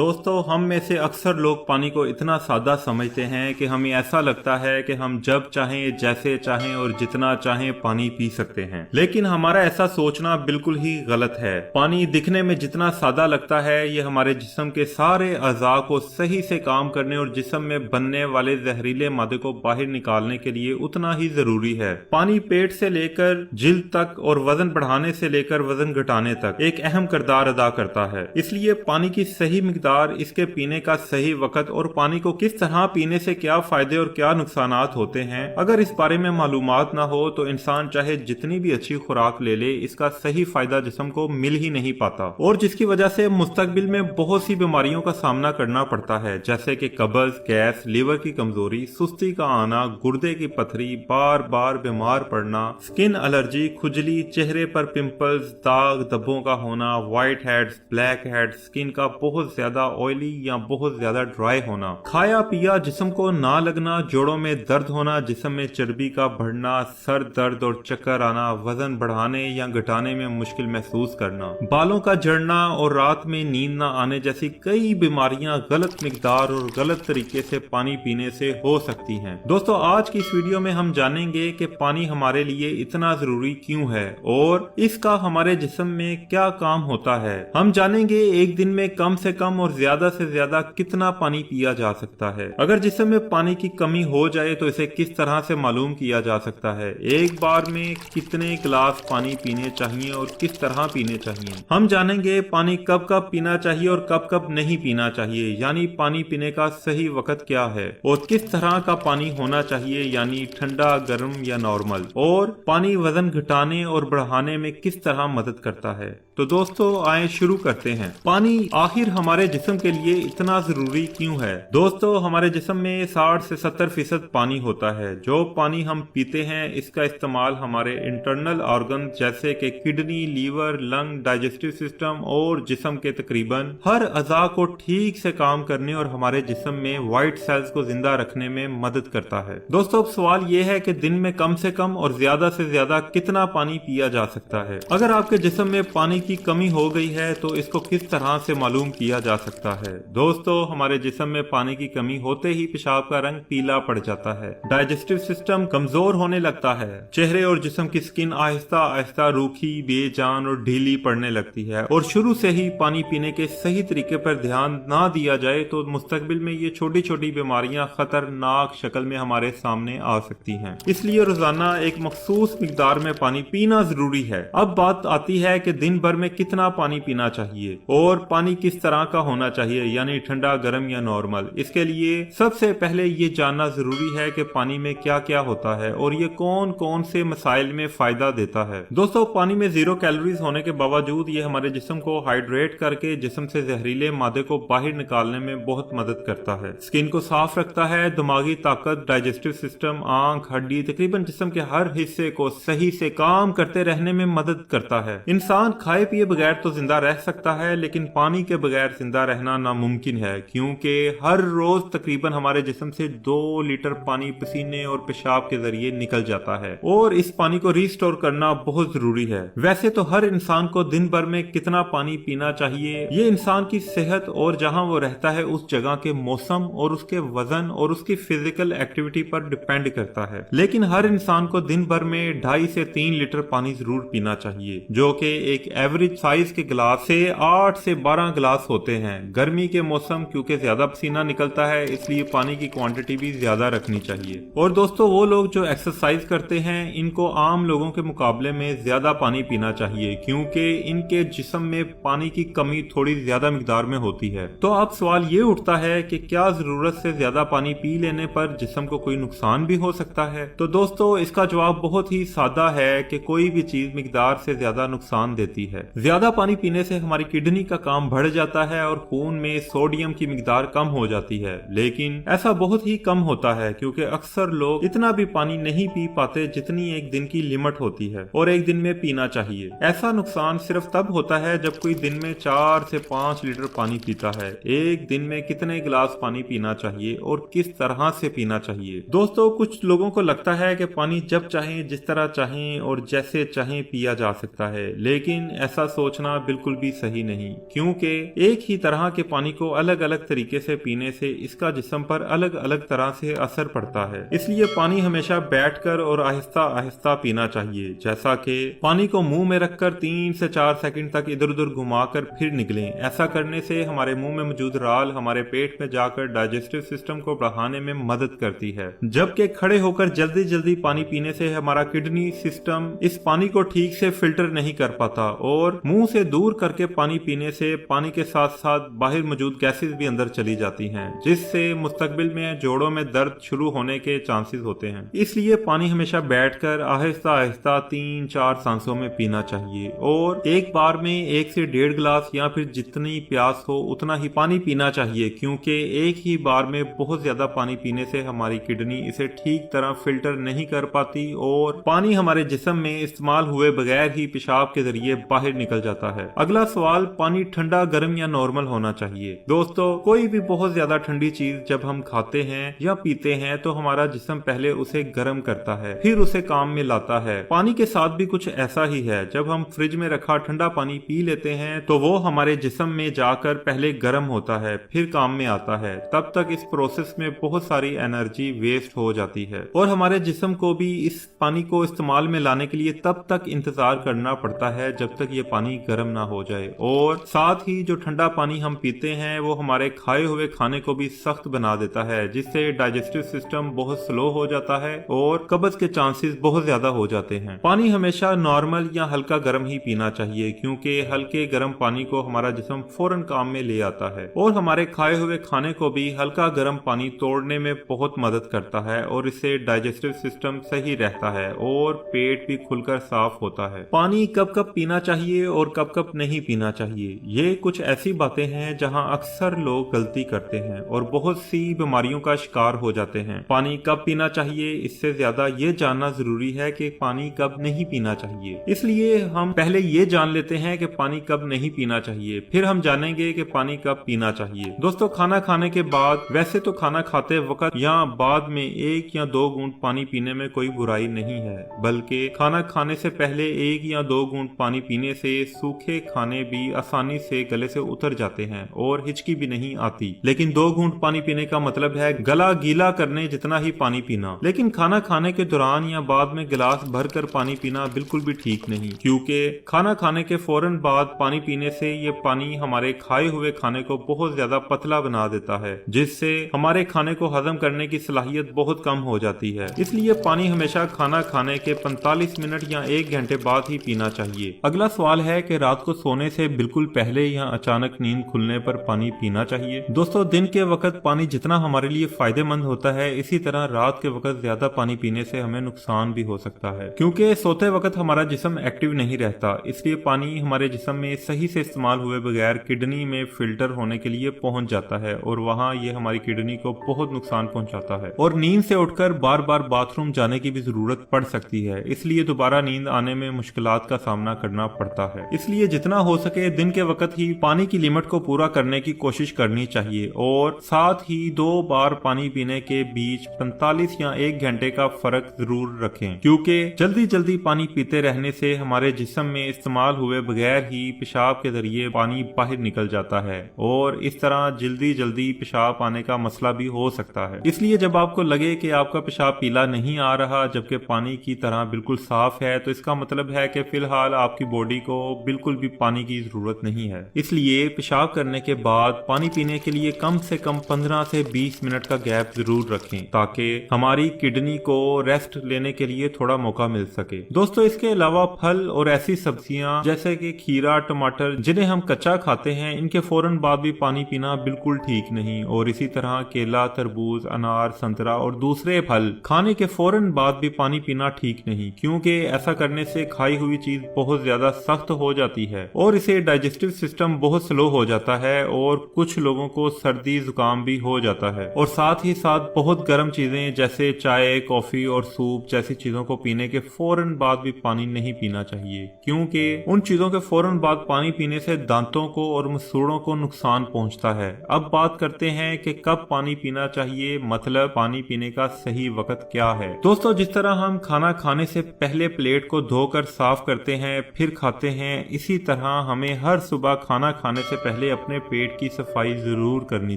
दोस्तों, हम में से अक्सर लोग पानी को इतना सादा समझते हैं कि हमें ऐसा लगता है कि हम जब चाहें, जैसे चाहें और जितना चाहें पानी पी सकते हैं। लेकिन हमारा ऐसा सोचना बिल्कुल ही गलत है। पानी दिखने में जितना सादा लगता है, ये हमारे जिस्म के सारे अज़ा को सही से काम करने और जिस्म में बनने वाले जहरीले मादे को बाहर निकालने के लिए उतना ही जरूरी है। पानी पेट से लेकर जिल्द तक और वजन बढ़ाने से लेकर वजन घटाने तक एक अहम किरदार अदा करता है। इसलिए पानी की सही मिकदार, इसके पीने का सही वक्त और पानी को किस तरह पीने से क्या फायदे और क्या नुकसानात होते हैं, अगर इस बारे में मालूमात ना हो तो इंसान चाहे जितनी भी अच्छी खुराक ले ले, इसका सही फायदा जिस्म को मिल ही नहीं पाता और जिसकी वजह से मुस्तकबिल में बहुत सी बीमारियों का सामना करना पड़ता है, जैसे कि कब्ज, गैस, लीवर की कमजोरी, सुस्ती का आना, गुर्दे की पथरी, बार बार बीमार पड़ना, स्किन एलर्जी, खुजली, चेहरे पर पिंपल्स, दाग धब्बों का होना, white heads, black heads, skin का बहुत ज्यादा ऑयली या बहुत ज्यादा ड्राई होना, खाया पिया जिस्म को ना लगना, जोड़ों में दर्द होना, जिस्म में चर्बी का बढ़ना, सर दर्द और चक्कर आना, वजन बढ़ाने या घटाने में मुश्किल महसूस करना, बालों का झड़ना और रात में नींद न आने जैसी कई बीमारियां गलत मिकदार और गलत तरीके से पानी पीने से हो सकती हैं। दोस्तों, आज की इस वीडियो में हम जानेंगे कि पानी हमारे लिए इतना जरूरी क्यों है और इसका हमारे जिस्म में क्या काम होता है। हम जानेंगे एक दिन में कम से कम और ज्यादा से ज्यादा कितना पानी पिया जा सकता है। अगर जिस्म में पानी की कमी हो जाए तो इसे किस तरह से मालूम किया जा सकता है। एक बार में कितने गिलास पानी पीने चाहिए और किस तरह पीने चाहिए। हम जानेंगे पानी कब कब पीना चाहिए और कब कब नहीं पीना चाहिए, यानी पानी पीने का सही वक्त क्या है और किस तरह का पानी होना चाहिए, यानी ठंडा, गर्म या नॉर्मल, और पानी वजन घटाने और बढ़ाने में किस तरह मदद करता है। तो दोस्तों, आए शुरू करते हैं। पानी आखिर हमारे जिस्म के लिए इतना जरूरी क्यों है। दोस्तों, हमारे जिस्म में 60 से 70% पानी होता है। जो पानी हम पीते हैं, इसका इस्तेमाल हमारे इंटरनल ऑर्गन जैसे कि kidney, liver, lung, digestive system और जिस्म के तकरीबन हर अज़ा को ठीक से काम करने और हमारे जिस्म में व्हाइट सेल्स को जिंदा रखने में मदद करता है। दोस्तों, अब सवाल ये है कि दिन में कम से कम और ज्यादा से ज्यादा कितना पानी पिया जा सकता है। अगर आपके जिस्म में पानी की कमी हो गई है तो इसको किस तरह से मालूम किया जा सकता है। दोस्तों, हमारे जिस्म में पानी की कमी होते ही पेशाब का रंग पीला पड़ जाता है, डाइजेस्टिव सिस्टम कमजोर होने लगता है, चेहरे और जिस्म की स्किन आहिस्ता आहिस्ता रूखी, बेजान और ढीली पड़ने लगती है और शुरू से ही पानी पीने के सही तरीके पर ध्यान ना दिया जाए तो मुस्तकबिल में ये छोटी छोटी बीमारियां खतरनाक शक्ल में हमारे सामने आ सकती हैं। इसलिए रोजाना एक मखसूस मिकदार में पानी पीना जरूरी है। अब बात आती है कि दिन भर में कितना पानी पीना चाहिए और पानी किस तरह का होना चाहिए, यानी ठंडा, गर्म या नॉर्मल। इसके लिए सबसे पहले ये जानना जरूरी है कि पानी में क्या क्या होता है और ये कौन कौन से मसाइल में फायदा देता है। दोस्तों, पानी में 0 कैलोरीज होने के बावजूद ये हमारे जिस्म को हाइड्रेट करके जिस्म से जहरीले मादे को बाहर निकालने में बहुत मदद करता है, स्किन को साफ रखता है, दिमागी ताकत, डाइजेस्टिव सिस्टम, आंख, हड्डी, तकरीबन जिस्म के हर हिस्से को सही से काम करते रहने में मदद करता है। इंसान खाए पिए बगैर तो जिंदा रह सकता है, लेकिन पानी के बगैर जिंदा रहना नामुमकिन है, क्योंकि हर रोज तकरीबन हमारे जिस्म से 2 लीटर पानी पसीने और पेशाब के जरिए निकल जाता है और इस पानी को रिस्टोर करना बहुत जरूरी है। वैसे तो हर इंसान को दिन भर में कितना पानी पीना चाहिए, ये इंसान की सेहत और जहां वो रहता है उस जगह के मौसम और उसके वजन और उसकी फिजिकल एक्टिविटी पर डिपेंड करता है। लेकिन हर इंसान को दिन भर में 2.5 से 3 लीटर पानी जरूर पीना चाहिए, जो कि एक एवरेज साइज के गिलास से 8 से 12 गिलास होते हैं। गर्मी के मौसम क्योंकि ज्यादा पसीना निकलता है, इसलिए पानी की क्वांटिटी भी ज्यादा रखनी चाहिए। और दोस्तों, वो लोग जो एक्सरसाइज करते हैं, इनको आम लोगों के मुकाबले में ज्यादा पानी पीना चाहिए, क्योंकि इनके जिस्म में पानी की कमी थोड़ी ज्यादा मिकदार में होती है। तो अब सवाल ये उठता है कि क्या जरूरत से ज्यादा पानी पी लेने पर जिस्म को कोई नुकसान भी हो सकता है। तो दोस्तों, इसका जवाब बहुत ही सादा है कि कोई भी चीज मिकदार से ज्यादा नुकसान देती है। ज्यादा पानी पीने से हमारी किडनी का काम बढ़ जाता है और खून में सोडियम की मिकदार कम हो जाती है, लेकिन ऐसा बहुत ही कम होता है क्योंकि अक्सर लोग इतना भी पानी नहीं पी पाते जितनी एक दिन की लिमिट होती है और एक दिन में पीना चाहिए। ऐसा नुकसान सिर्फ तब होता है जब कोई दिन में 4 से 5 लीटर पानी पीता है। एक दिन में कितने गिलास पानी पीना चाहिए और किस तरह से पीना चाहिए। दोस्तों, कुछ लोगों को लगता है कि पानी जब चाहें, जिस तरह चाहें और जैसे चाहें पिया जा सकता है, लेकिन ऐसा सोचना बिल्कुल भी सही नहीं, क्योंकि एक ही तरह तरह के पानी को अलग अलग तरीके से पीने से इसका जिस्म पर अलग अलग तरह से असर पड़ता है। इसलिए पानी हमेशा बैठकर और आहिस्ता आहिस्ता पीना चाहिए, जैसा कि पानी को मुंह में रखकर 3 से 4 सेकंड तक इधर उधर घुमाकर फिर निगलें। ऐसा करने से हमारे मुंह में मौजूद राल हमारे पेट में जाकर डाइजेस्टिव सिस्टम को बढ़ाने में मदद करती है, जबकि खड़े होकर जल्दी जल्दी पानी पीने से हमारा किडनी सिस्टम इस पानी को ठीक से फिल्टर नहीं कर पाता और मुंह से दूर करके पानी पीने से पानी के साथ साथ बाहर मौजूद गैसेस भी अंदर चली जाती हैं, जिससे मुस्तकबिल में जोड़ों में दर्द शुरू होने के चांसेस होते हैं। इसलिए पानी हमेशा बैठकर आहिस्ता आहिस्ता 3-4 सांसों में पीना चाहिए और एक बार में 1 से 1.5 गिलास या फिर जितनी प्यास हो उतना ही पानी पीना चाहिए, क्योंकि एक ही बार में बहुत ज्यादा पानी पीने से हमारी किडनी इसे ठीक तरह फिल्टर नहीं कर पाती और पानी हमारे जिस्म में इस्तेमाल हुए बगैर ही पेशाब के जरिए बाहर निकल जाता है। अगला सवाल, पानी ठंडा, गर्म या नॉर्मल होना चाहिए। दोस्तों, कोई भी बहुत ज्यादा ठंडी चीज जब हम खाते हैं या पीते हैं तो हमारा जिस्म पहले उसे गर्म करता है, फिर उसे काम में लाता है। पानी के साथ भी कुछ ऐसा ही है। जब हम फ्रिज में रखा ठंडा पानी पी लेते हैं तो वो हमारे जिस्म में जाकर पहले गर्म होता है, फिर काम में आता है। तब तक इस प्रोसेस में बहुत सारी एनर्जी वेस्ट हो जाती है और हमारे जिस्म को भी इस पानी को इस्तेमाल में लाने के लिए तब तक इंतजार करना पड़ता है जब तक ये पानी गर्म ना हो जाए। और साथ ही जो ठंडा पानी हम पीते हैं वो हमारे खाए हुए खाने को भी सख्त बना देता है, जिससे डाइजेस्टिव सिस्टम बहुत स्लो हो जाता है और कब्ज के चांसेस बहुत ज्यादा हो जाते हैं। पानी हमेशा नॉर्मल या हल्का गर्म ही पीना चाहिए, क्योंकि हल्के गर्म पानी को हमारा जिस्म फौरन काम में ले आता है और हमारे खाए हुए खाने को भी हल्का गर्म पानी तोड़ने में बहुत मदद करता है और इससे डाइजेस्टिव सिस्टम सही रहता है और पेट भी खुलकर साफ होता है। पानी कब कब पीना चाहिए और कब कब नहीं पीना चाहिए, ये कुछ ऐसी बातें हैं जहां अक्सर लोग गलती करते हैं और बहुत सी बीमारियों का शिकार हो जाते हैं। पानी कब पीना चाहिए, इससे ज्यादा ये जानना जरूरी है कि पानी कब नहीं पीना चाहिए। इसलिए हम पहले ये जान लेते हैं कि पानी कब नहीं पीना चाहिए, फिर हम जानेंगे कि पानी कब पीना चाहिए। दोस्तों, खाना खाने के बाद, वैसे तो खाना खाते वक्त या बाद में 1 या 2 घूंट पानी पीने में कोई बुराई नहीं है, बल्कि खाना खाने से पहले 1 या 2 घूंट पानी पीने से सूखे खाने भी आसानी से गले से उतर जाते हैं और हिचकी भी नहीं आती। लेकिन 2 घूंट पानी पीने का मतलब है गला गीला करने जितना ही पानी पीना। लेकिन खाना खाने के दौरान या बाद में गिलास भरकर पानी पीना बिल्कुल भी ठीक नहीं, क्योंकि खाना खाने के फौरन बाद पानी पीने से ये पानी हमारे खाए हुए खाने को बहुत ज्यादा पतला बना देता है, जिससे हमारे खाने को हजम करने की सलाहियत बहुत कम हो जाती है। इसलिए पानी हमेशा खाना खाने के 45 मिनट या 1 घंटे बाद ही पीना चाहिए। अगला सवाल है कि रात को सोने से बिल्कुल पहले या अचानक नींद खुलने पर पानी पीना चाहिए। दोस्तों, दिन के वक्त पानी जितना हमारे लिए फायदेमंद होता है, इसी तरह रात के वक्त ज्यादा पानी पीने से हमें नुकसान भी हो सकता है, क्योंकि सोते वक्त हमारा जिस्म एक्टिव नहीं रहता। इसलिए पानी हमारे जिस्म में सही से इस्तेमाल हुए बगैर किडनी में फिल्टर होने के लिए पहुंच जाता है और वहां ये हमारी किडनी को बहुत नुकसान पहुंचाता है और नींद से उठकर बार बार बाथरूम जाने की भी जरूरत पड़ सकती है। इसलिए दोबारा नींद आने में मुश्किलात का सामना करना पड़ता है। इसलिए जितना हो सके दिन के वक्त ही पानी की लिमिट को पूरा करने की कोशिश करनी चाहिए और साथ ही 2 बार पानी पीने के बीच 45 या 1 घंटे का फर्क जरूर रखें, क्योंकि जल्दी जल्दी पानी पीते रहने से हमारे जिस्म में इस्तेमाल हुए बगैर ही पेशाब के जरिए पानी बाहर निकल जाता है और इस तरह जल्दी जल्दी पेशाब आने का मसला भी हो सकता है। इसलिए जब आपको लगे कि आपका पेशाब पीला नहीं आ रहा जबकि पानी की तरह बिल्कुल साफ है, तो इसका मतलब है कि फिलहाल आपकी बॉडी को बिल्कुल भी पानी की जरूरत नहीं है। इसलिए पेशाब करने के बाद पानी पीने के लिए कम से कम 15 से 20 मिनट का गैप जरूर रखें, ताकि हमारी किडनी को रेस्ट लेने के लिए थोड़ा मौका मिल सके। दोस्तों, इसके अलावा फल और ऐसी सब्जियां जैसे कि खीरा, टमाटर, जिन्हें हम कच्चा खाते हैं, इनके फौरन बाद भी पानी पीना बिल्कुल ठीक नहीं। और इसी तरह केला, तरबूज, अनार, संतरा और दूसरे फल खाने के फौरन बाद भी पानी पीना ठीक नहीं, क्योंकि ऐसा करने से खाई हुई चीज बहुत ज्यादा सख्त हो जाती है और इसे डाइजेस्टिव सिस्टम बहुत स्लो हो जाता है और कुछ लोगों को सर्दी जुकाम भी हो जाता है। और साथ ही साथ बहुत गर्म चीजें जैसे चाय, कॉफी और सूप जैसी चीजों को पीने के फौरन बाद भी पानी नहीं पीना चाहिए, क्योंकि उन चीजों के फौरन बाद पानी पीने से दांतों को और मसूड़ों को नुकसान पहुंचता है। अब बात करते हैं कि कब पानी पीना चाहिए, मतलब पानी पीने का सही वक्त क्या है। दोस्तों, जिस तरह हम खाना खाने से पहले प्लेट को धोकर साफ करते हैं फिर खाते हैं, इसी तरह हमें हर सुबह खाना खाने से पहले पहले अपने पेट की सफाई जरूर करनी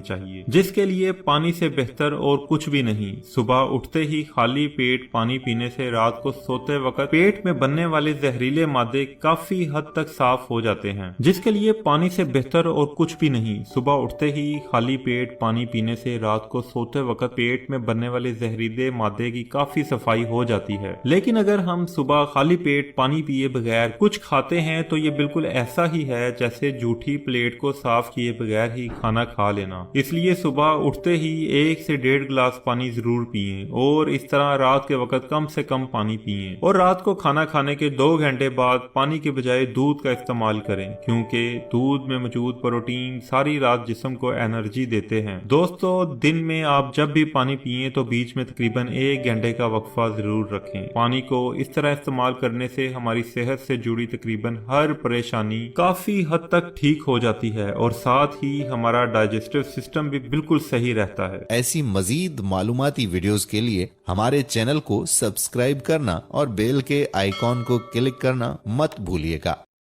चाहिए, जिसके लिए पानी से बेहतर और कुछ भी नहीं। सुबह उठते ही खाली पेट पानी पीने से रात को सोते वक्त पेट में बनने वाले जहरीले मादे काफी हद तक साफ हो जाते हैं, जिसके लिए पानी से बेहतर और कुछ भी नहीं। सुबह उठते ही खाली पेट पानी पीने से रात को सोते वक्त पेट में बनने वाले जहरीले मादे की काफी सफाई हो जाती है। लेकिन अगर हम सुबह खाली पेट पानी पिए बगैर कुछ खाते हैं तो ये बिल्कुल ऐसा ही है जैसे झूठी प्लेट को साफ किए बगैर ही खाना खा लेना। इसलिए सुबह उठते ही 1 से 1.5 गिलास पानी जरूर पिएं और इस तरह रात के वक्त कम से कम पानी पिएं। और रात को खाना खाने के 2 घंटे बाद पानी के बजाय दूध का इस्तेमाल करें, क्योंकि दूध में मौजूद प्रोटीन सारी रात जिस्म को एनर्जी देते हैं। दोस्तों, दिन में आप जब भी पानी पिएं तो बीच में तकरीबन 1 घंटे का वक्फा जरूर रखें। पानी को इस तरह इस्तेमाल करने से हमारी सेहत से जुड़ी तकरीबन हर परेशानी काफी हद तक ठीक हो जाती है और साथ ही हमारा डाइजेस्टिव सिस्टम भी बिल्कुल सही रहता है। ऐसी मजीद मालूमाती वीडियोस के लिए हमारे चैनल को सब्सक्राइब करना और बेल के आइकॉन को क्लिक करना मत भूलिएगा।